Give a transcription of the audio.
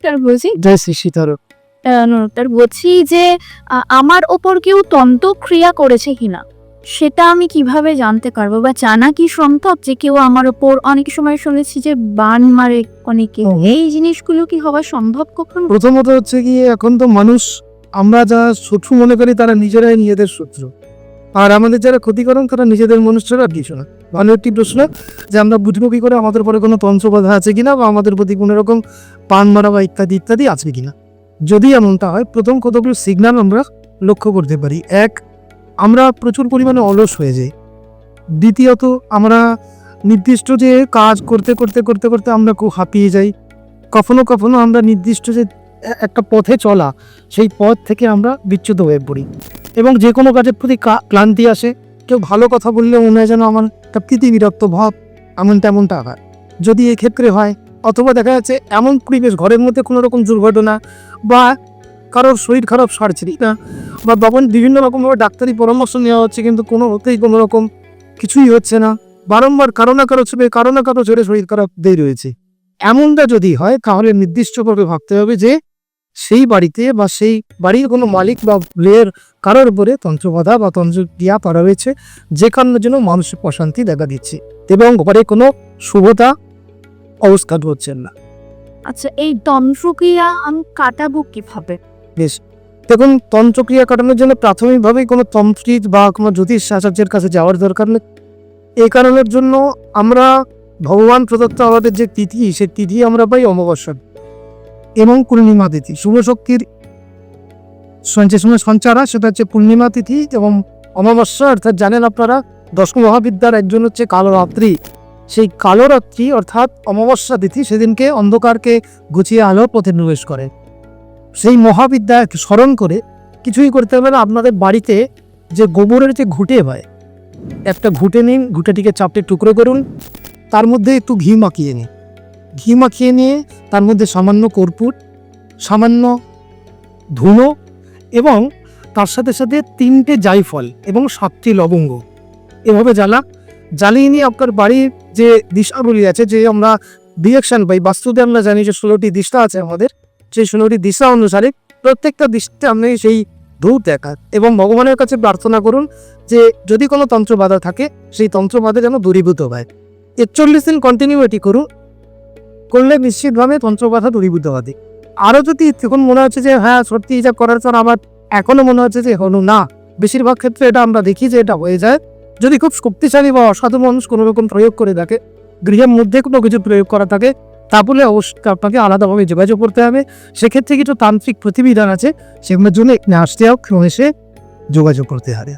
তার বলছি জয় শ্রী সীতারাম। তার বলছি যে আমার ওপর কেউ তন্ত্রক্রিয়া করেছে কিনা সেটা আমি কিভাবে জানতে পারবো বা জানা কি সম্ভব যে কেউ আমার ওপর, অনেক সময় শুনেছি যে বান মারে অনেকে, এই জিনিসগুলো কি হওয়া সম্ভব কখনো? প্রথমত হচ্ছে কি, এখন তো মানুষ, আমরা যা শত্রু মনে করি তারা নিজেরাই নিজেদের শত্রু, আর আমাদের যারা ক্ষতিকরণ তারা নিজেদের মনুষ্যরা আর কিছু না। ভালো একটি প্রশ্ন যে আমরা বুঝবো কি করে আমাদের পরে কোনো তন্ত্রবাধা আছে কিনা, বা আমাদের প্রতি কোনো রকম পান মারা বা ইত্যাদি ইত্যাদি আছে কিনা। যদি এমনটা হয়, প্রথম কতগুলো সিগন্যাল আমরা লক্ষ্য করতে পারি। এক, আমরা প্রচুর পরিমাণে অলস হয়ে যাই। দ্বিতীয়ত, আমরা নির্দিষ্ট যে কাজ করতে করতে করতে করতে আমরা খুব হাঁপিয়ে যাই। কখনো কখনো আমরা নির্দিষ্ট যে একটা পথে চলা, সেই পথ থেকে আমরা বিচ্যুত হয়ে পড়ি এবং যে কোনো কাজের প্রতি ক্লান্তি আসে। কেউ ভালো কথা বললে মনে হয় যেন আমার একটা প্রীতি বিরক্ত ভাব, এমন তেমনটা হয় যদি এক্ষেত্রে হয়। অথবা দেখা যাচ্ছে এমন পরিবেশ, ঘরের মধ্যে কোনো রকম দুর্ঘটনা বা কারোর শরীর খারাপ সারছে না, বা তখন বিভিন্ন রকমভাবে ডাক্তারি পরামর্শ নেওয়া হচ্ছে কিন্তু কোনো রকম কিছুই হচ্ছে না, বারংবার কারো না কারো জোরে শরীর খারাপ দিয়ে রয়েছে। এমনটা যদি হয় তাহলে নির্দিষ্টভাবে ভাবতে হবে যে সেই বাড়িতে বা সেই বাড়ির কোনো মালিক বা প্লেয়ার কারোর উপরে তন্ত্রবাধা বা তন্ত্রক্রিয়া করা হয়েছে, যে কারণের জন্য মানুষের অশান্তি দেখা দিচ্ছে এবং ঘরে কোনো শুভতা অবস্থান হচ্ছে না। আচ্ছা, এই তন্ত্রক্রিয়া আমি কাটাবো কিভাবে? বেশ, দেখুন, তন্ত্রক্রিয়া কাটানোর জন্য প্রাথমিকভাবেই কোনো তন্ত্রিত বা কোনো জ্যোতিষ আচার্যের কাছে যাওয়ার দরকার নেই। এই কারণের জন্য আমরা ভগবান প্রদত্ত আমাদের যে তিথি, সেই তিথি আমরা পাই অমাবস্যা এবং পূর্ণিমা তিথি। শুভ শক্তির যে সময় সঞ্চার হয় সেটা হচ্ছে পূর্ণিমা তিথি এবং অমাবস্যা। অর্থাৎ জানেন আপনারা, দশ মহাবিদ্যার একজন হচ্ছে কালরাত্রি। সেই কালরাত্রি অর্থাৎ অমাবস্যা তিথি, সেদিনকে অন্ধকারকে গুছিয়ে আলো পথে নিবেশ করে। সেই মহাবিদ্যাকে স্মরণ করে কিছুই করতে হবে না। আপনাদের বাড়িতে যে গোবরের যে ঘুঁটে হয়, একটা ঘুঁটে নিন, ঘুঁটেটিকে চাপটে টুকরো করুন, তার মধ্যে একটু ঘি মাখিয়ে নিয়ে তার মধ্যে সামান্য কর্পূর, সামান্য ধুনো এবং তার সাথে সাথে 3টে জায়ফল এবং 7টি লবঙ্গ এভাবে জ্বালিয়ে নিয়ে আপনার বাড়ির যে দিশাবলী আছে, যে আমরা ডিরেকশন পাই বাস্তুতে, আমরা জানি যে 16টি দিশা আছে আমাদের, সেই 16টি দিশা অনুসারে প্রত্যেকটা দিশাতে আপনি সেই ধূপ দেখান এবং ভগবানের কাছে প্রার্থনা করুন যে যদি কোনো তন্ত্রবাধা থাকে সেই তন্ত্রবাধা যেন দূরীভূত হয়। 41 দিন কন্টিনিউ এটি করলে নিশ্চিতভাবে তন্ত্রবাধা দূরীভূত হবে। আরও যদি তখন মনে হচ্ছে যে হ্যাঁ সত্যি এটা করার পর আবার এখনও মনে হচ্ছে যে হলো না, বেশিরভাগ ক্ষেত্রে এটা আমরা দেখি যে এটা হয়ে যায় যদি খুব শক্তিশালী বা অসাধু মানুষ কোনো রকম প্রয়োগ করে থাকে, গৃহের মধ্যে কোনো কিছু প্রয়োগ করা থাকে, তাহলে অবশ্যই আপনাকে আলাদাভাবে যোগাযোগ করতে হবে। সেক্ষেত্রে কিছু তান্ত্রিক প্রতিবিধান আছে, সেগুলোর জন্য এখানে আসতে হোক, এসে যোগাযোগ করতে হবে।